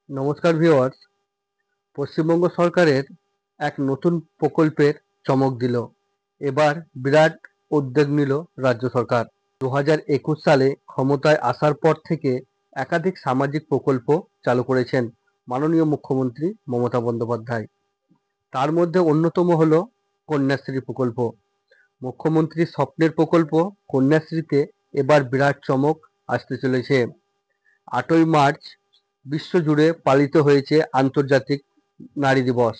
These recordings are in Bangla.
নমস্কার ভিউয়ার্স। পশ্চিমবঙ্গ সরকারের এক নতুন প্রকল্পের চমক দিল। এবার বিরাট উদ্যোগ নিল রাজ্য সরকার। 2021 সালে ক্ষমতায় আসার পর থেকে একাধিক সামাজিক প্রকল্প চালু করেছেন মাননীয় মুখ্যমন্ত্রী মমতা বন্দ্যোপাধ্যায়। তার মধ্যে অন্যতম হল কন্যাশ্রী প্রকল্প। মুখ্যমন্ত্রীর স্বপ্নের প্রকল্প কন্যাশ্রীতে এবার বিরাট চমক আসতে চলেছে। 8ই মার্চ বিশ্বজুড়ে পালিত হয়েছে আন্তর্জাতিক নারী দিবস।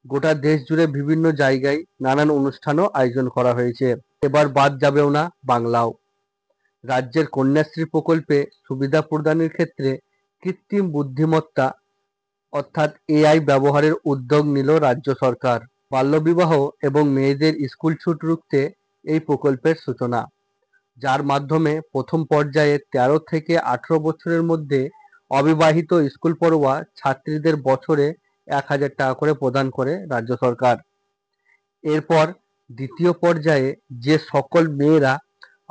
গোটা দেশ জুড়ে বিভিন্ন জায়গায় নানান অনুষ্ঠানও আয়োজন করা হয়েছে। এবার বাদ যাবেও না বাংলাও। রাজ্যের কন্যাশ্রী প্রকল্পে সুবিধা প্রদানের ক্ষেত্রে কৃত্রিম বুদ্ধিমত্তা অর্থাৎ এআই ব্যবহারের উদ্যোগ নিল রাজ্য সরকার। বাল্যবিবাহ এবং মেয়েদের স্কুল ছুট রুখতে এই প্রকল্পের সূচনা, যার মাধ্যমে প্রথম পর্যায়ে 13 থেকে 18 বছরের মধ্যে অবিবাহিত স্কুল পড়ুয়া ছাত্রীদের বছরে 1,000 টাকা করে প্রদান করে রাজ্য সরকার। এরপর দ্বিতীয় পর্যায়ে যে সকল মেয়েরা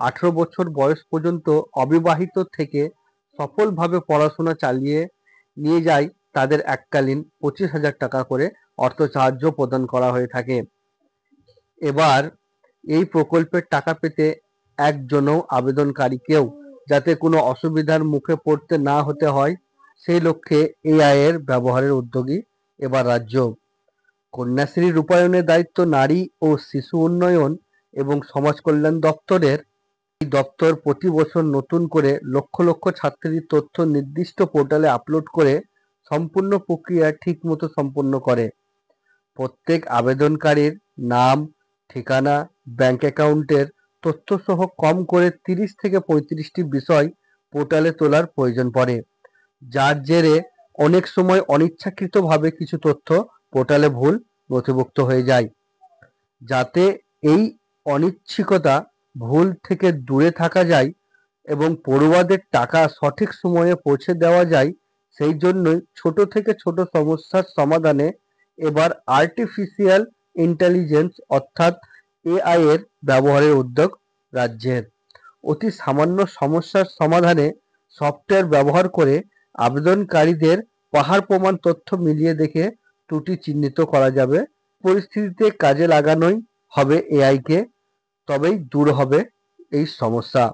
18 বছর বয়স পর্যন্ত অবিবাহিত থেকে সফলভাবে পড়াশোনা চালিয়ে নিয়ে যায় তাদের এককালীন 25,000 টাকা করে অর্থ সাহায্য প্রদান করা হয়ে থাকে। এবার এই প্রকল্পের টাকা পেতে একজনও আবেদনকারীকেও যাতে কোনো অসুবিধার মুখে পড়তে না হতে হয়, সেই লক্ষ্যে এআই এর ব্যবহারের উদ্যোগী এবার রাজ্য। কন্যাশ্রী রূপায়ণের দায়িত্ব নারী ও শিশু উন্নয়ন এবং সমাজ কল্যাণ দপ্তরের। এই দপ্তর প্রতি বছর নতুন করে লক্ষ লক্ষ ছাত্রীর তথ্য নির্দিষ্ট পোর্টালে আপলোড করে সম্পূর্ণ প্রক্রিয়া ঠিকমতো সম্পন্ন করে। প্রত্যেক আবেদনকারীর নাম, ঠিকানা, ব্যাংক অ্যাকাউন্টের তথ্য সহ কম করে 30 থেকে 35টি বিষয় পোর্টালে তোলার প্রয়োজন পড়ে, যার জেরে অনেক সময় অনিচ্ছাকৃতভাবে কিছু তথ্য পোর্টালে ভুল নথিভুক্ত হয়ে যায়। যাতে এই অনিচ্ছিকতা ভুল থেকে দূরে থাকা যায় এবং পড়ুয়াদের টাকা সঠিক সময়ে পৌঁছে দেওয়া যায়, সেই জন্যই ছোট থেকে ছোট সমস্যার সমাধানে এবার আর্টিফিশিয়াল ইন্টেলিজেন্স অর্থাৎ এআই এর ব্যবহারের উদ্যোগ রাজ্যের। অতি সামান্য সমস্যার সমাধানে সফটওয়্যার ব্যবহার করে আবেদনকারীদের পাহাড় প্রমাণ তথ্য মিলিয়ে দেখে ত্রুটি চিহ্নিত করা যাবে। পরিস্থিতিতে কাজে লাগানোই হবে এআইকে, তবেই দূর হবে এই সমস্যা।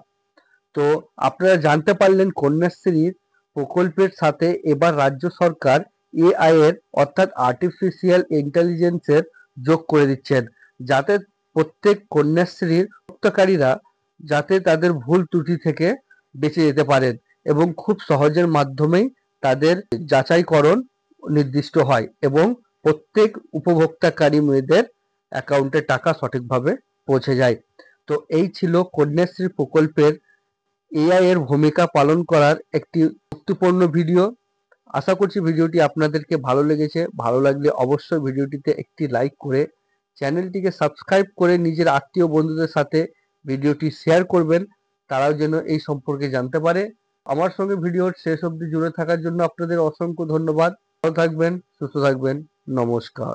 তো আপনারা জানতে পারলেন কন্যাশ্রীর প্রকল্পের সাথে এবার রাজ্য সরকার এআই এর অর্থাৎ আর্টিফিশিয়াল ইন্টেলিজেন্সের যোগ করে দিচ্ছেন, যাতে প্রত্যেক কন্যাশ্রীর প্রাপ্তকারীরা যাতে তাদের ভুল ত্রুটি থেকে বেঁচে যেতে পারেন এবং খুব সহজের মাধ্যমেই তাদের যাচাইকরণ নির্দিষ্ট হয় এবং প্রত্যেক উপভোক্তাকারী মেয়েদের অ্যাকাউন্টে টাকা সঠিকভাবে পৌঁছে যায়। তো এই ছিল কন্যাশ্রী প্রকল্পের এআই এর ভূমিকা পালন করার একটি গুরুত্বপূর্ণ ভিডিও। আশা করছি ভিডিওটি আপনাদেরকে ভালো লেগেছে। ভালো লাগলে অবশ্যই ভিডিওটিতে একটি লাইক করে চ্যানেলটিকে সাবস্ক্রাইব করে নিজের আত্মীয় বন্ধুদের সাথে ভিডিওটি শেয়ার করবেন, তারাও যেন এই সম্পর্কে জানতে পারে। আমার সঙ্গে ভিডিওর শেষ অবধি জুড়ে থাকার জন্য আপনাদের অসংখ্য ধন্যবাদ। ভালো থাকবেন, সুস্থ থাকবেন। নমস্কার।